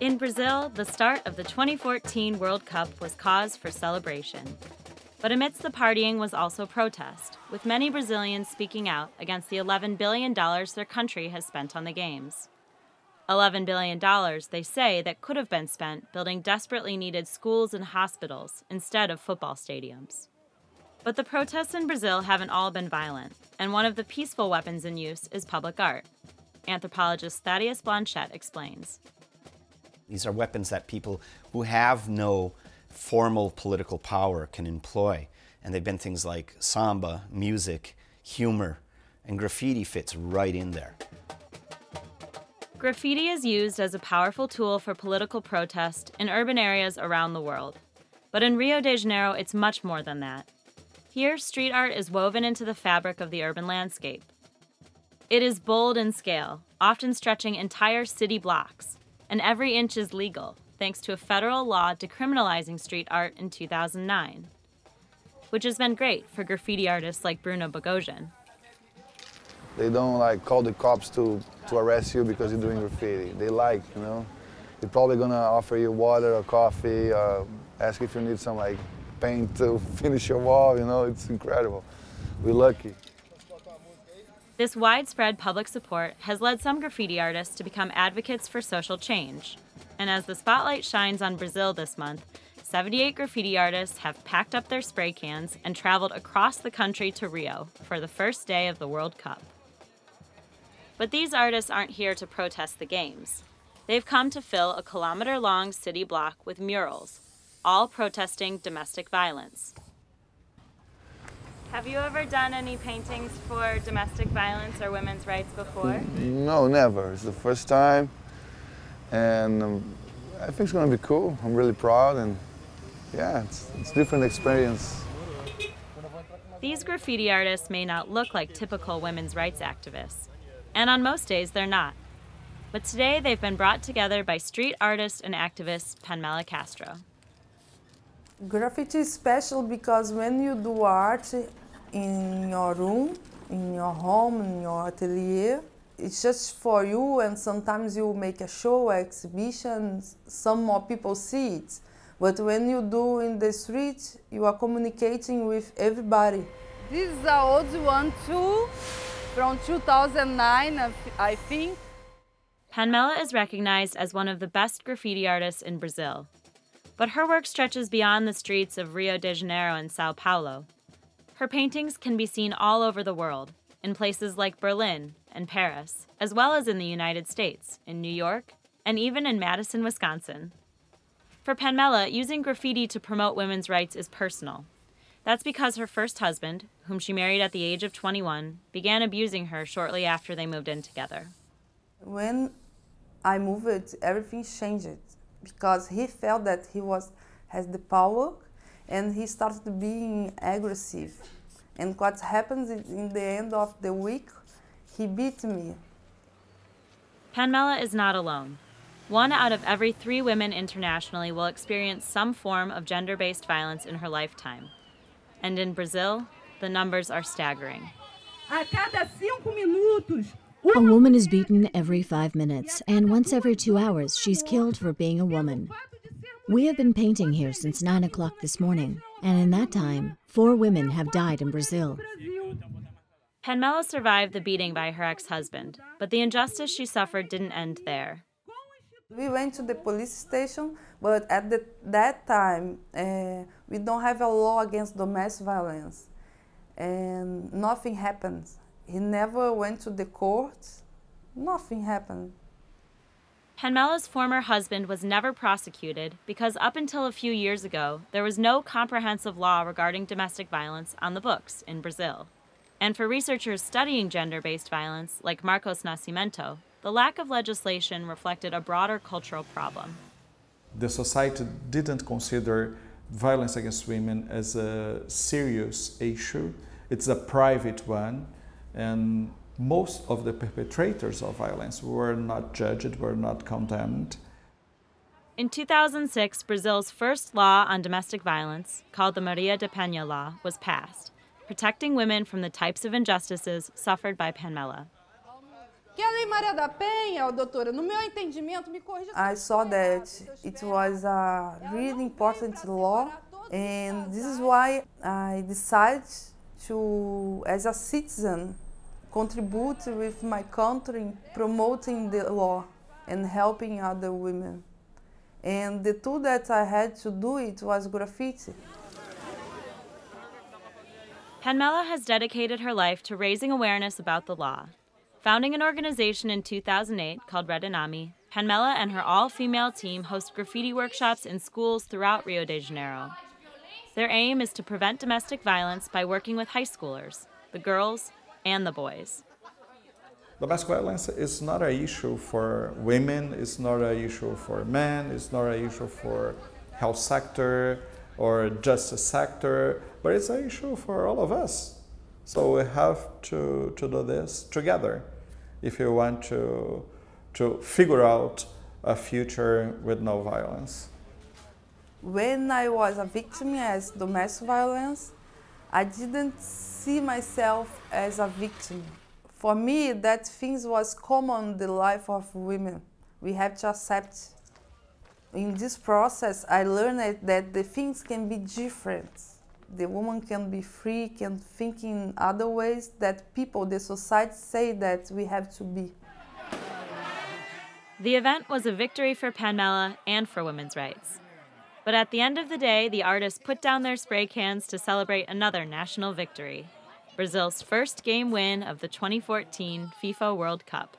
In Brazil, the start of the 2014 World Cup was cause for celebration. But amidst the partying was also protest, with many Brazilians speaking out against the $11 billion their country has spent on the Games. $11 billion, they say, that could have been spent building desperately needed schools and hospitals instead of football stadiums. But the protests in Brazil haven't all been violent, and one of the peaceful weapons in use is public art. Anthropologist Thaddeus Blanchett explains. These are weapons that people who have no formal political power can employ, and they've been things like samba, music, humor, and graffiti fits right in there. Graffiti is used as a powerful tool for political protest in urban areas around the world. But in Rio de Janeiro, it's much more than that. Here, street art is woven into the fabric of the urban landscape. It is bold in scale, often stretching entire city blocks, and every inch is legal, thanks to a federal law decriminalizing street art in 2009, which has been great for graffiti artists like Bruno Bogosian. They don't call the cops to arrest you because you're doing graffiti. They they're probably gonna offer you water or coffee, ask if you need some paint to finish your wall, it's incredible. We're lucky. This widespread public support has led some graffiti artists to become advocates for social change. And as the spotlight shines on Brazil this month, 78 graffiti artists have packed up their spray cans and traveled across the country to Rio for the first day of the World Cup. But these artists aren't here to protest the Games. They've come to fill a kilometer-long city block with murals, all protesting domestic violence. Have you ever done any paintings for domestic violence or women's rights before? No, never. It's the first time, and I think it's going to be cool. I'm really proud, and yeah, it's a different experience. These graffiti artists may not look like typical women's rights activists, and on most days they're not. But today they've been brought together by street artist and activist Panmela Castro. Graffiti is special because when you do art in your room, in your home, in your atelier, it's just for you, and sometimes you make a show, exhibition, some more people see it. But when you do in the street, you are communicating with everybody. This is an old one too, from 2009, I think. Panmela is recognized as one of the best graffiti artists in Brazil. But her work stretches beyond the streets of Rio de Janeiro and Sao Paulo. Her paintings can be seen all over the world, in places like Berlin and Paris, as well as in the United States, in New York, and even in Madison, Wisconsin. For Panmela, using graffiti to promote women's rights is personal. That's because her first husband, whom she married at the age of 21, began abusing her shortly after they moved in together. When I moved, everything changed because he felt that he has the power, and he started being aggressive. And what happens in the end of the week, he beat me. Panmela is not alone. 1 out of every 3 women internationally will experience some form of gender-based violence in her lifetime. And in Brazil, the numbers are staggering. A cada 5 minutos, a woman is beaten every 5 minutes, and once every 2 hours, she's killed for being a woman. We have been painting here since 9 o'clock this morning, and in that time, 4 women have died in Brazil. Panmela survived the beating by her ex-husband, but the injustice she suffered didn't end there. We went to the police station, but at that time, we don't have a law against domestic violence, and nothing happened. He never went to the courts. Nothing happened. Panmela's former husband was never prosecuted because up until a few years ago, there was no comprehensive law regarding domestic violence on the books in Brazil. And for researchers studying gender-based violence, like Marcos Nascimento, the lack of legislation reflected a broader cultural problem. The society didn't consider violence against women as a serious issue. It's a private one, and most of the perpetrators of violence were not judged, were not condemned. In 2006, Brazil's first law on domestic violence, called the Maria da Penha Law, was passed, protecting women from the types of injustices suffered by Panmela. Que a Lei Maria da Penha, doutora, no meu entendimento, me corrija. I saw that it was a really important law, and this is why I decided to, as a citizen, contribute with my country in promoting the law and helping other women. And the tool that I had to do it was graffiti. Panmela has dedicated her life to raising awareness about the law. Founding an organization in 2008 called Red Anami, Panmela and her all-female team host graffiti workshops in schools throughout Rio de Janeiro. Their aim is to prevent domestic violence by working with high schoolers, the girls and the boys. Domestic violence is not an issue for women, it's not an issue for men, it's not an issue for health sector or justice sector, but it's an issue for all of us. So we have to do this together if you want to figure out a future with no violence. When I was a victim as domestic violence, I didn't see myself as a victim. For me, that things was common in the life of women. We have to accept. In this process, I learned that the things can be different. The woman can be free, can think in other ways that people, the society say that we have to be. The event was a victory for Panmela and for women's rights. But at the end of the day, the artists put down their spray cans to celebrate another national victory, Brazil's first game win of the 2014 FIFA World Cup.